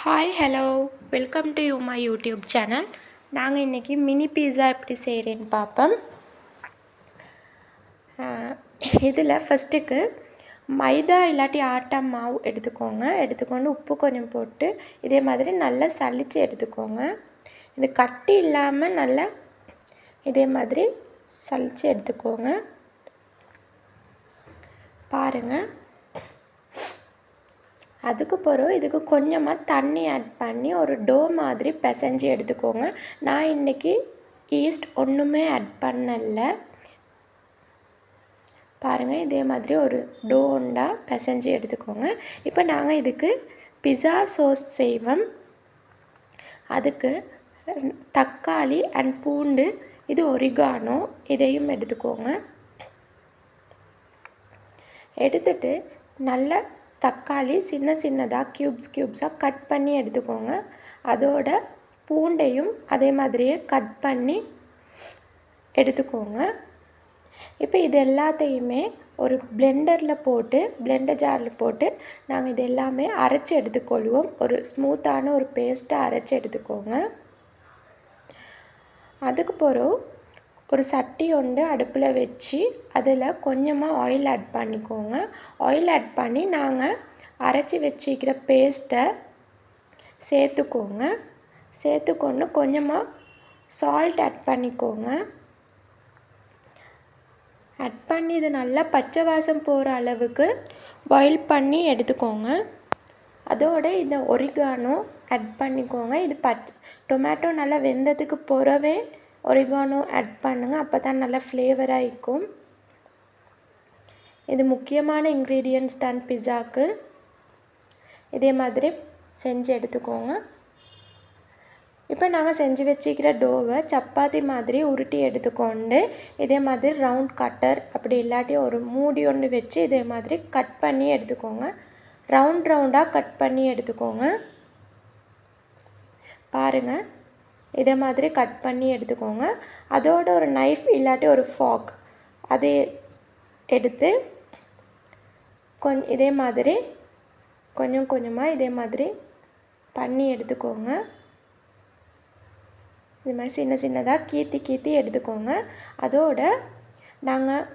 Hi hello welcome to my YouTube channel. நாங்கள் இன்றைக்கி mini பீஸா எப்படி செய்கிறேன்னு பார்ப்போம். இதில் ஃபஸ்ட்டுக்கு மைதா இல்லாட்டி ஆட்டா மாவு எடுத்துக்கொண்டு உப்பு கொஞ்சம் போட்டு இதே மாதிரி நல்லா சலித்து எடுத்துக்கோங்க. இது கட்டி இல்லாமல் நல்லா இதே மாதிரி சலித்து எடுத்துக்கோங்க. பாருங்கள், அதுக்கு பிறகு இதுக்கு கொஞ்சமாக தண்ணி ஆட் பண்ணி ஒரு டோ மாதிரி பிசைஞ்சு எடுத்துக்கோங்க. நான் இன்றைக்கி ஈஸ்ட் ஒன்றுமே ஆட் பண்ணலை. பாருங்கள், இதே மாதிரி ஒரு டோ உண்டா பிசைஞ்சு எடுத்துக்கோங்க. இப்போ நாங்கள் இதுக்கு பிஸா சாஸ் செய்வோம். அதுக்கு தக்காளி அண்ட் பூண்டு, இது ஒரிகானோ, இதையும் எடுத்துக்கோங்க. எடுத்துட்டு நல்ல தக்காளி சின்ன சின்னதாக க்யூப்ஸாக கட் பண்ணி எடுத்துக்கோங்க. அதோட பூண்டையும் அதே மாதிரியே கட் பண்ணி எடுத்துக்கோங்க. இப்போ இது எல்லாத்தையுமே ஒரு பிளெண்டர் ஜாரில் போட்டு நாங்கள் இது எல்லாமே அரைச்சி எடுத்துக்கொள்வோம். ஒரு ஸ்மூத்தான ஒரு பேஸ்ட்டாக அரைச்சி எடுத்துக்கோங்க. அதுக்கு பிறகு ஒரு சட்டி ஒன்று அடுப்பில் வச்சு அதில் கொஞ்சமாக ஆயில் ஆட் பண்ணிக்கோங்க. ஆயில் ஆட் பண்ணி நாங்கள் அரைச்சி வச்சுக்கிற பேஸ்ட்டை சேர்த்துக்கொண்டு கொஞ்சமாக சால்ட் ஆட் பண்ணிக்கோங்க. ஆட் பண்ணி இது நல்லா பச்சை வாசம் போகிற அளவுக்கு பாயில் பண்ணி எடுத்துக்கோங்க. அதோடு இந்த ஒரிகானோ ஆட் பண்ணிக்கோங்க. இது டொமேட்டோ நல்லா வெந்ததுக்கு பிறவே ஒரிகானோ ஆட் பண்ணுங்கள். அப்போ தான் நல்லா ஃப்ளேவராக இருக்கும். இது முக்கியமான இன்க்ரீடியன்ட்ஸ் தான் பிஸாக்கு. இதே மாதிரி செஞ்சு எடுத்துக்கோங்க. இப்போ நாங்கள் செஞ்சு வச்சுக்கிற டோவை சப்பாத்தி மாதிரி உருட்டி எடுத்துக்கொண்டு இதே மாதிரி ரவுண்ட் கட்டர் அப்படி இல்லாட்டி ஒரு மூடி ஒன்று வச்சு இதே மாதிரி கட் பண்ணி எடுத்துக்கோங்க. ரவுண்டாக கட் பண்ணி எடுத்துக்கோங்க. பாருங்கள், இதே மாதிரி கட் பண்ணி எடுத்துக்கோங்க. அதோட ஒரு நைஃப் இல்லாட்டி ஒரு ஃபார்க் அது எடுத்து இதே மாதிரி கொஞ்சம் கொஞ்சமாக இதே மாதிரி பண்ணி எடுத்துக்கோங்க. இது மாதிரி சின்ன சின்னதாக கீத்தி எடுத்துக்கோங்க. அதோட நாங்கள்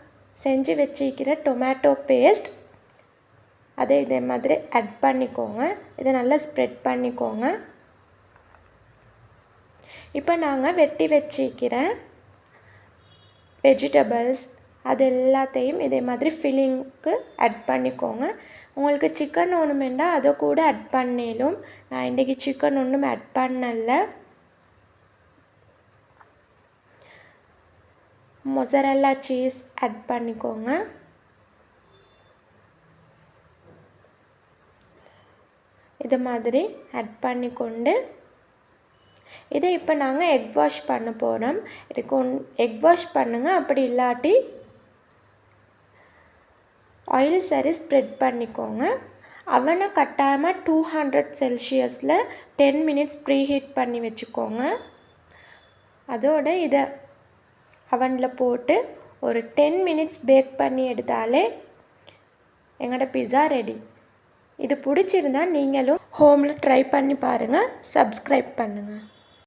செஞ்சு வச்சுக்கிற டொமேட்டோ பேஸ்ட் அதை இதே மாதிரி ஆட் பண்ணிக்கோங்க. இதை நல்லா ஸ்ப்ரெட் பண்ணிக்கோங்க. இப்போ நாங்கள் வெட்டி வச்சுக்கிற வெஜிடபிள்ஸ் அது எல்லாத்தையும் இதே மாதிரி ஃபில்லிங்க்கு ஆட் பண்ணிக்கோங்க. உங்களுக்கு சிக்கன் ஒன்றுமெண்டா அதை கூட ஆட் பண்ணிடும். நான் இன்றைக்கி சிக்கன் ஒன்றும் ஆட் பண்ணலை. மொசரெல்லா சீஸ் ஆட் பண்ணிக்கோங்க. இது மாதிரி ஆட் பண்ணிக்கொண்டு இதை இப்போ நாங்கள் எக் வாஷ் பண்ண போகிறோம். இதுக்கு எக் வாஷ் பண்ணுங்கள். அப்படி இல்லாட்டி ஆயில் சரி ஸ்ப்ரெட் பண்ணிக்கோங்க. அவனை கட்டாயமாக 200 செல்சியஸில் 10 மினிட்ஸ் ப்ரீ ஹீட் பண்ணி வச்சுக்கோங்க. அதோடு இதை அவனில் போட்டு ஒரு 10 மினிட்ஸ் பேக் பண்ணி எடுத்தாலே எங்களோட பிஸா ரெடி. இது பிடிச்சிருந்தா நீங்களும் ஹோமில் ட்ரை பண்ணி பாருங்கள். சப்ஸ்கிரைப் பண்ணுங்கள்.